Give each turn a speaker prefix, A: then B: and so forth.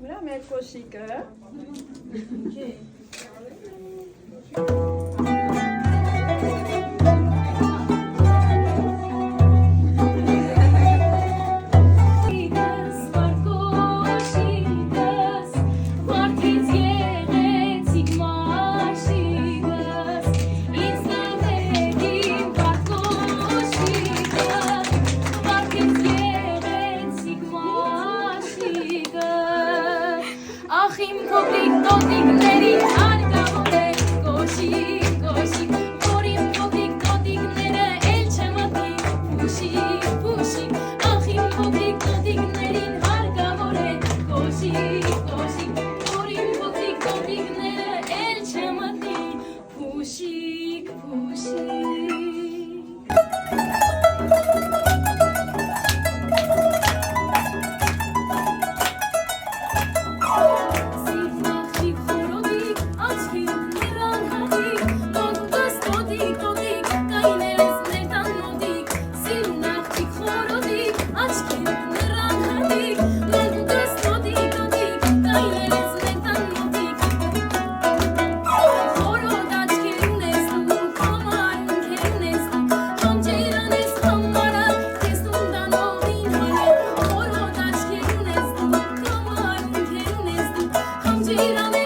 A: Մրա մեր կոշիկը։
B: Ախիմ փոքրիկ տոտիկների հարկավոր է կոշիկ, կոշիկ, որ իմ փոքրիկ տոտիկները էլ չմտնի փուշիկ, փուշիկ, ախիմ փոքրիկ տոտիկներին հարկավոր է կոշիկ, կոշիկ, որ իմ փոքրիկ տոտիկները էլ չմտնի փուշիկ, փուշիկ Tira